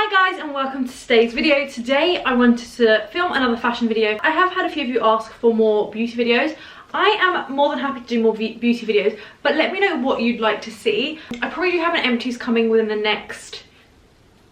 Hi guys and welcome to today's video. Today I wanted to film another fashion video. I have had a few of you ask for more beauty videos. I am more than happy to do more beauty videos, but let me know what you'd like to see. I probably do have an empties coming within the next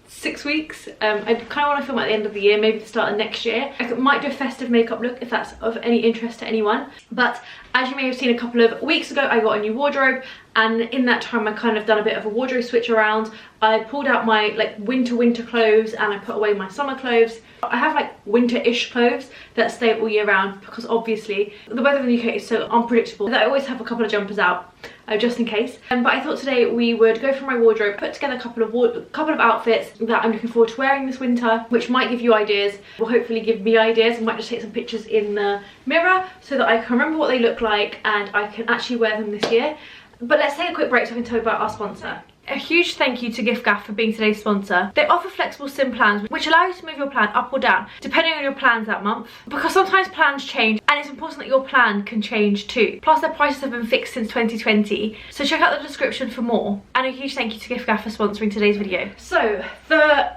6 weeks. I kind of want to film at the end of the year, maybe the start of next year. I might do a festive makeup look if that's of any interest to anyone. But as you may have seen a couple of weeks ago, I got a new wardrobe, and in that time I kind of done a bit of a wardrobe switch around. I pulled out my like winter clothes and I put away my summer clothes. I have like winter-ish clothes that stay all year round because obviously the weather in the UK is so unpredictable that I always have a couple of jumpers out just in case. But I thought today we would go through my wardrobe, put together a couple of outfits that I'm looking forward to wearing this winter, which might give you ideas, will hopefully give me ideas. I might just take some pictures in the mirror so that I can remember what they look like and I can actually wear them this year. But let's take a quick break so I can tell you about our sponsor. A huge thank you to giffgaff for being today's sponsor. They offer flexible sim plans which allow you to move your plan up or down depending on your plans that month, because sometimes plans change and it's important that your plan can change too. Plus their prices have been fixed since 2020, so check out the description for more. And a huge thank you to giffgaff for sponsoring today's video. So the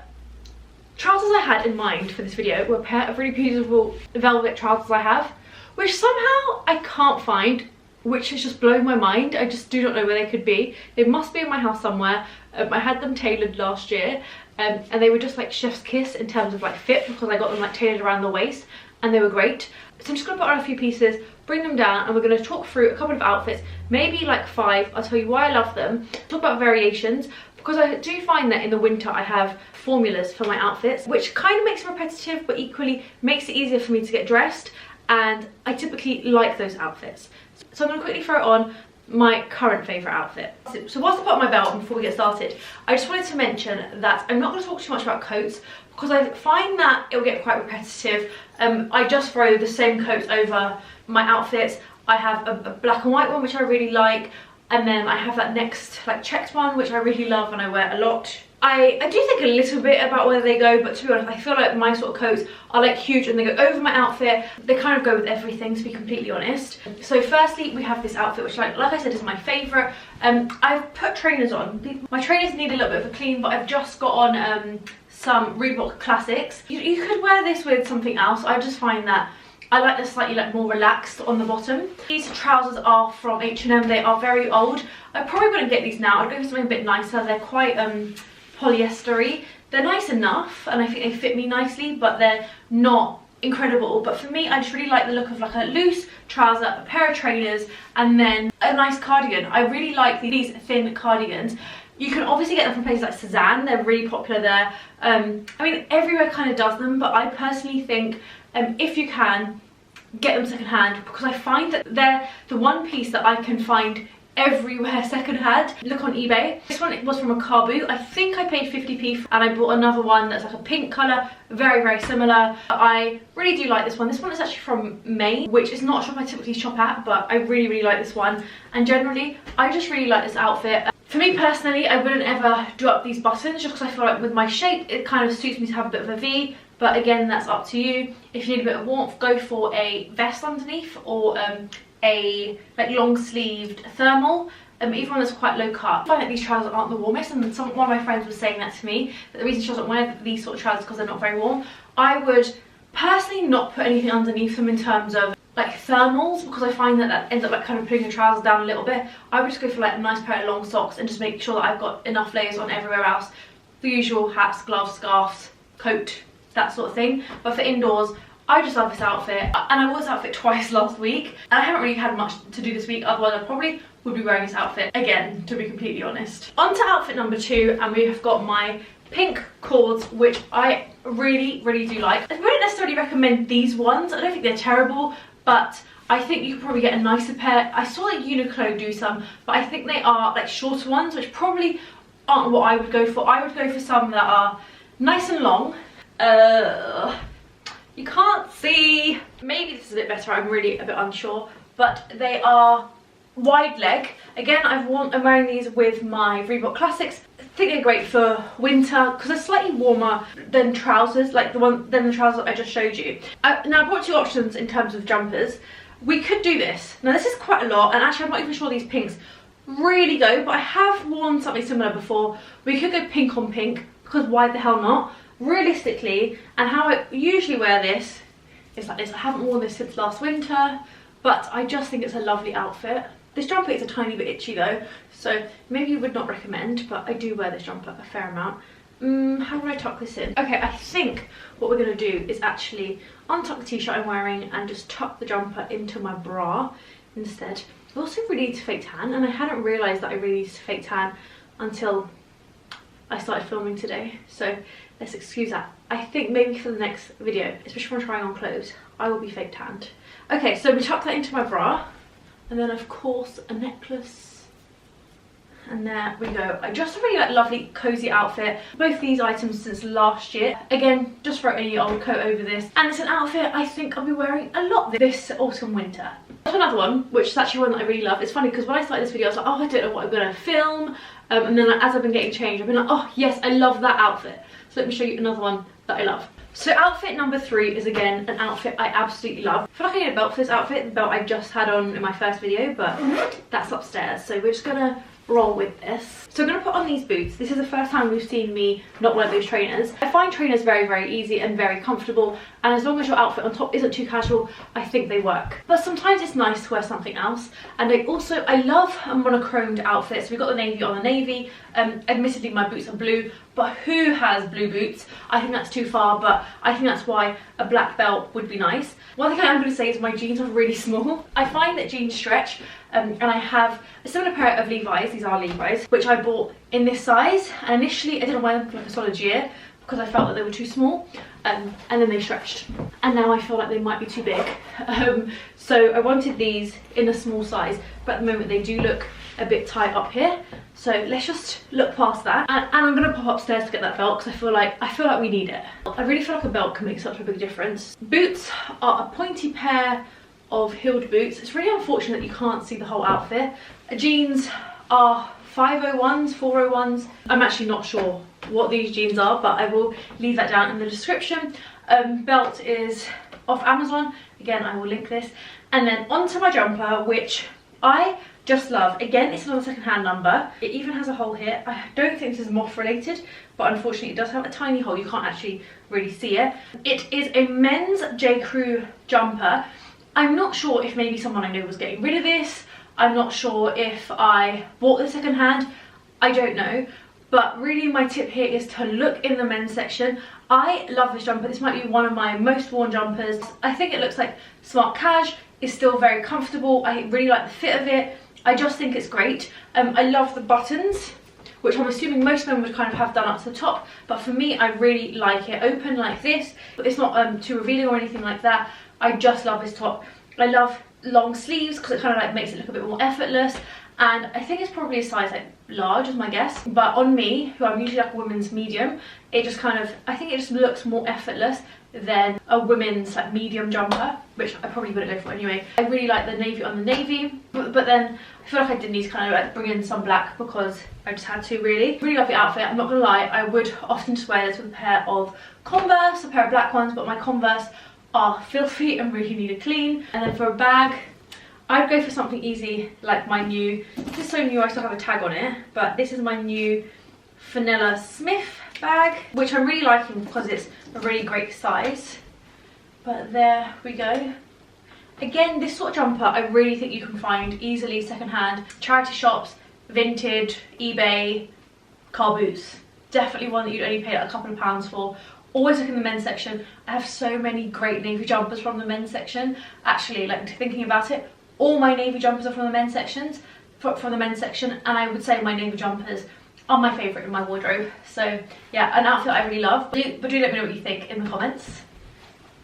trousers I had in mind for this video were a pair of really beautiful velvet trousers I have, which somehow I can't find, which has just blown my mind. I just do not know where they could be. They must be in my house somewhere. I had them tailored last year and they were just like chef's kiss in terms of like fit, because I got them like tailored around the waist and they were great. So I'm just gonna put on a few pieces, bring them down, and we're gonna talk through a couple of outfits, maybe like 5. I'll tell you why I love them, talk about variations, because I do find that in the winter I have formulas for my outfits, which kind of makes them repetitive but equally makes it easier for me to get dressed, and I typically like those outfits. So I'm going to quickly throw on my current favourite outfit. So whilst I put on my belt and before we get started, I just wanted to mention that I'm not going to talk too much about coats because I find that it will get quite repetitive. I just throw the same coats over my outfits. I have a black and white one which I really like, and then I have that next like checked one which I really love and I wear a lot. I do think a little bit about where they go, but to be honest I feel like my sort of coats are like huge and they go over my outfit. They kind of go with everything, to be completely honest. So firstly we have this outfit which like I said is my favourite. I've put trainers on. My trainers need a little bit of a clean, but I've just got on some Wearable classics. You could wear this with something else. I just find that I like the slightly like more relaxed on the bottom. These trousers are from H&M. They are very old. I probably wouldn't get these now. I'd go for something a bit nicer. They're quite polyester-y. They're nice enough and I think they fit me nicely, but they're not incredible. But for me, I just really like the look of like a loose trouser, a pair of trainers, and then a nice cardigan. I really like these thin cardigans. You can obviously get them from places like Suzanne. They're really popular there. I mean, everywhere kind of does them, but I personally think if you can, get them secondhand, because I find that they're the one piece that I can find everywhere secondhand. Look on eBay. This one was from a car boot. I think I paid 50p and I bought another one that's like a pink colour, very similar. I really do like this one. This one is actually from Maine, which is not a shop I typically shop at, but I really like this one. And generally I just really like this outfit. For me personally, I wouldn't ever do up these buttons just because I feel like with my shape it kind of suits me to have a bit of a V, but again that's up to you. If you need a bit of warmth, go for a vest underneath or a like long sleeved thermal, even one that's quite low cut. I find that these trousers aren't the warmest, and one of my friends was saying that to me, that the reason she doesn't wear these sort of trousers because they're not very warm. I would personally not put anything underneath them in terms of like thermals, because I find that that ends up like kind of putting the trousers down a little bit. I would just go for like a nice pair of long socks and just make sure that I've got enough layers on everywhere else. The usual hats, gloves, scarves, coat, that sort of thing. But for indoors, I just love this outfit, and I wore this outfit twice last week and I haven't really had much to do this week, otherwise I probably would be wearing this outfit again, to be completely honest. On to outfit number 2, and we have got my pink cords, which I really do like. I wouldn't necessarily recommend these ones. I don't think they're terrible, but I think you could probably get a nicer pair. I saw like Uniqlo do some, but I think they are like shorter ones, which probably aren't what I would go for. I would go for some that are nice and long. You can't see. Maybe this is a bit better, I'm really a bit unsure. But they are wide leg. Again, I'm wearing these with my Reebok Classics. I think they're great for winter because they're slightly warmer than trousers, like the trousers I just showed you. Now I brought 2 options in terms of jumpers. We could do this. Now this is quite a lot, and actually I'm not even sure these pinks really go, but I have worn something similar before. We could go pink on pink, because why the hell not? Realistically, and how I usually wear this is like this. I haven't worn this since last winter, but I just think it's a lovely outfit. This jumper is a tiny bit itchy though, so maybe you would not recommend, but I do wear this jumper a fair amount. How would I tuck this in? Okay, I think what we're going to do is actually untuck the t-shirt I'm wearing and just tuck the jumper into my bra instead. I also really need to fake tan, and I hadn't realised that I really need to fake tan until I started filming today, so let's excuse that. I think maybe for the next video, especially when I'm trying on clothes, I will be fake tanned. Okay, so we tuck that into my bra, and then of course a necklace. And there we go. I just really like lovely cozy outfit. Both these items since last year. Again, just throw any old coat over this. And it's an outfit I think I'll be wearing a lot this autumn winter. There's another one, which is actually one that I really love. It's funny because when I started this video I was like, oh, I don't know what I'm gonna film. And then as I've been getting changed, I've been like, oh yes, I love that outfit. So let me show you another one that I love. So outfit number 3 is again an outfit I absolutely love. I feel like I need a belt for this outfit, the belt I just had on in my first video, but that's upstairs. So we're just gonna roll with this. So I'm going to put on these boots. This is the first time we've seen me not wear those trainers. I find trainers very easy and very comfortable, and as long as your outfit on top isn't too casual, I think they work. But sometimes it's nice to wear something else, and I love monochromed outfits. We've got the navy on the navy. Admittedly my boots are blue, but who has blue boots? I think that's too far, but I think that's why a black belt would be nice. One thing I am going to say is my jeans are really small. I find that jeans stretch, and I have a similar pair of Levi's, these are Levi's, which I bought in this size, and initially I didn't wear them for like a solid year because I felt that they were too small, and then they stretched, and now I feel like they might be too big. So I wanted these in a small size, but at the moment they do look a bit tight up here, so let's just look past that, and I'm gonna pop upstairs to get that belt because I feel like we need it. I really feel like a belt can make such a big difference. Boots are a pointy pair of heeled boots. It's really unfortunate that you can't see the whole outfit. Jeans are 501s, 401s. I'm actually not sure what these jeans are, but I will leave that down in the description. Belt is off Amazon. Again, I will link this. And then onto my jumper, which I just love. Again, it's another second-hand number. It even has a hole here. I don't think this is moth related, but unfortunately it does have a tiny hole. You can't actually really see it. It is a men's J. Crew jumper. I'm not sure if maybe someone I know was getting rid of this. I'm not sure if I bought this second-hand. I don't know. But really my tip here is to look in the men's section. I love this jumper. This might be one of my most worn jumpers. I think it looks like smart cash. It's still very comfortable. I really like the fit of it. I just think it's great. I love the buttons, which I'm assuming most men would kind of have done up to the top, but for me I really like it open like this, but it's not too revealing or anything like that. I just love this top. I love long sleeves because it kind of like makes it look a bit more effortless, and I think it's probably a size like large is my guess, but on me, who I'm usually like a women's medium, it just kind of, I think it just looks more effortless than a women's like medium jumper, which I probably wouldn't go for anyway. I really like the navy on the navy, but then I feel like I did need to kind of like bring in some black because I just had to really. Really love the outfit. I'm not gonna lie, I would often just wear this with a pair of Converse, a pair of black ones, but my Converse are filthy and really need a clean. And then for a bag, I'd go for something easy like my new, this is so new I still have a tag on it, but this is my new Fenella Smith bag, which I'm really liking because it's a really great size. But there we go. Again, this sort of jumper I really think you can find easily secondhand, charity shops, vintage, eBay, car boots. Definitely one that you'd only pay like a couple of pounds for. Always look in the men's section. I have so many great navy jumpers from the men's section. Actually, like thinking about it, all my navy jumpers are from the men's sections, from the men's section, and I would say my navy jumpers are my favourite in my wardrobe. So yeah, an outfit I really love. But do let me know what you think in the comments.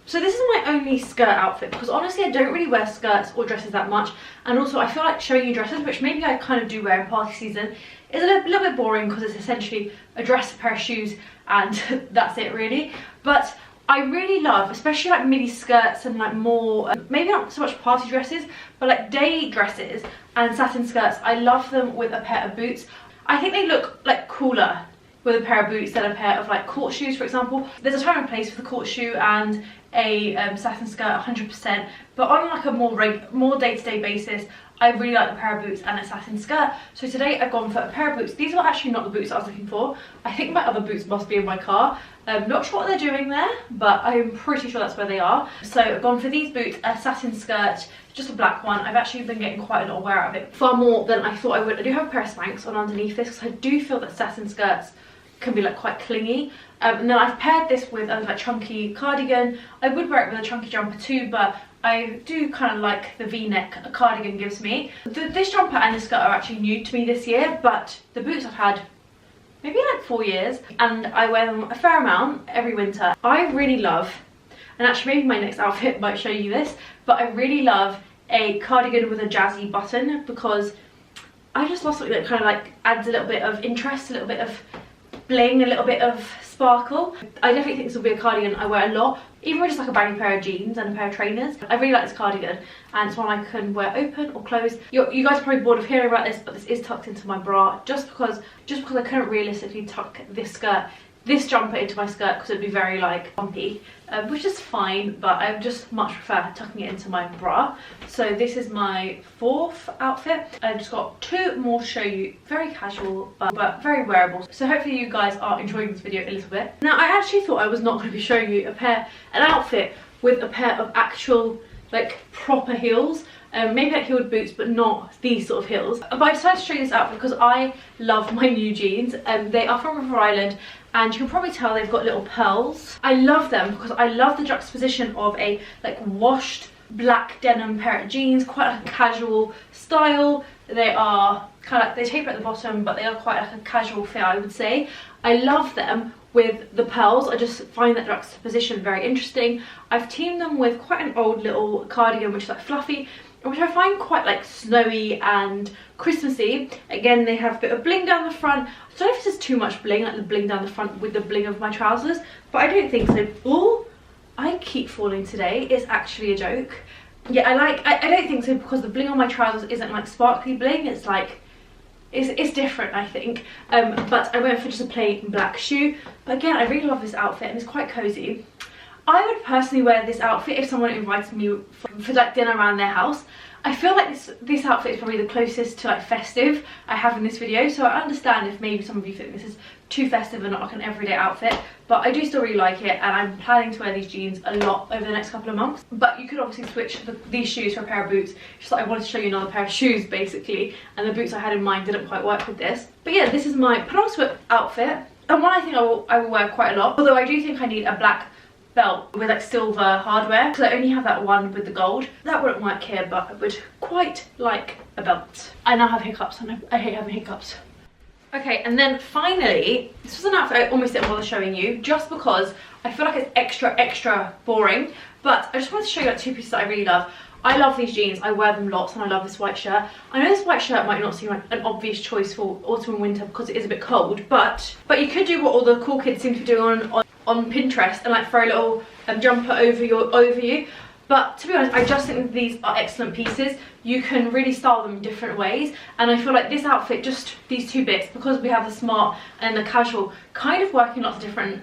So this is my only skirt outfit because honestly I don't really wear skirts or dresses that much, and also I feel like showing you dresses, which maybe I kind of do wear in party season, is a little bit boring because it's essentially a dress, a pair of shoes, and that's it really. But I really love, especially like midi skirts and like more, maybe not so much party dresses, but like day dresses and satin skirts. I love them with a pair of boots. I think they look like cooler with a pair of boots than a pair of like court shoes, for example. There's a time and place for the court shoe and a satin skirt 100%, but on like a more day-to-day basis, I really like the pair of boots and a satin skirt. So today I've gone for a pair of boots. These are actually not the boots I was looking for. I think my other boots must be in my car. Not sure what they're doing there, but I'm pretty sure that's where they are. So I've gone for these boots, a satin skirt, just a black one. I've actually been getting quite a lot of wear out of it, far more than I thought I would. I do have a pair of Spanx on underneath this because I do feel that satin skirts can be like quite clingy. And then I've paired this with a like chunky cardigan. I would wear it with a chunky jumper too, but I do kind of like the v-neck a cardigan gives me. This jumper and this skirt are actually new to me this year, but the boots I've had maybe like 4 years, and I wear them a fair amount every winter. I really love, and actually maybe my next outfit might show you this, but I really love a cardigan with a jazzy button, because I just love something that kind of like adds a little bit of interest, a little bit of bling, a little bit of sparkle. I definitely think this will be a cardigan I wear a lot, even with just like a baggy pair of jeans and a pair of trainers. I really like this cardigan, and it's one I can wear open or closed. You guys are probably bored of hearing about this, but this is tucked into my bra just because I couldn't realistically tuck this jumper into my skirt because it'd be very like bumpy, which is fine, but I just much prefer tucking it into my bra. So this is my 4th outfit. I've just got 2 more to show you, very casual but very wearable. So hopefully you guys are enjoying this video a little bit. Now I actually thought I was not going to be showing you an outfit with a pair of actual like proper heels. Maybe like heeled boots, but not these sort of heels. But I decided to show you this outfit because I love my new jeans. They are from River Island, and you can probably tell they've got little pearls. I love them because I love the juxtaposition of a like washed black denim pair of jeans, quite like a casual style. They are kind of like, they taper at the bottom, but they are quite like a casual fit, I would say. I love them with the pearls. I just find that juxtaposition very interesting. I've teamed them with quite an old little cardigan, which is like fluffy, which I find quite like snowy and Christmassy. Again, they have a bit of bling down the front. I don't know if this is too much bling, like the bling down the front with the bling of my trousers, but I don't think so. Oh, I keep falling today. It's actually a joke. Yeah, I don't think so, because the bling on my trousers isn't like sparkly bling. It's like, it's different, I think. But I went for just a plain black shoe. But again, I really love this outfit and it's quite cozy. I would personally wear this outfit if someone invited me for like dinner around their house. I feel like this outfit is probably the closest to like festive I have in this video, so I understand if maybe some of you think this is too festive and not like an everyday outfit, but I do still really like it, and I'm planning to wear these jeans a lot over the next couple of months. But you could obviously switch these shoes for a pair of boots, just like I wanted to show you another pair of shoes basically, and the boots I had in mind didn't quite work with this. But yeah, this is my penultimate outfit, and one I think I will wear quite a lot, although I do think I need a black belt with like silver hardware, because I only have that one with the gold. That wouldn't work here, but I would quite like a belt. I now have hiccups, and I hate having hiccups. Okay, and then finally, this was an outfit I almost didn't bother showing you, just because I feel like it's extra boring, but I just wanted to show you like 2 pieces that I really love. I love these jeans, I wear them lots, and I love this white shirt. I know this white shirt might not seem like an obvious choice for autumn and winter because it is a bit cold, but you could do what all the cool kids seem to be doing on Pinterest and like throw a little jumper over you. But to be honest, I just think that these are excellent pieces. You can really style them in different ways, and I feel like this outfit, just these 2 bits, because we have the smart and the casual, kind of work in lots of different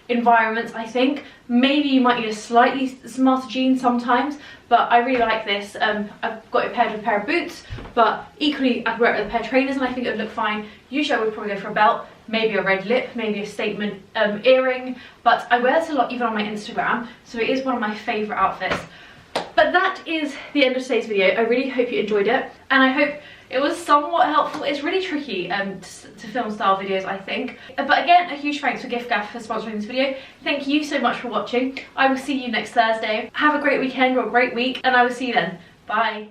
environments. I think maybe you might need a slightly smarter jean sometimes, but I really like this. I've got it paired with a pair of boots, but equally I could wear it with a pair of trainers and I think it would look fine. Usually I would probably go for a belt, maybe a red lip, maybe a statement earring, but I wear this a lot even on my Instagram, so it is one of my favourite outfits. But that is the end of today's video. I really hope you enjoyed it, and I hope it was somewhat helpful. It's really tricky to film style videos, I think. But again, a huge thanks for giffgaff for sponsoring this video. Thank you so much for watching. I will see you next Thursday. Have a great weekend or a great week, and I will see you then. Bye.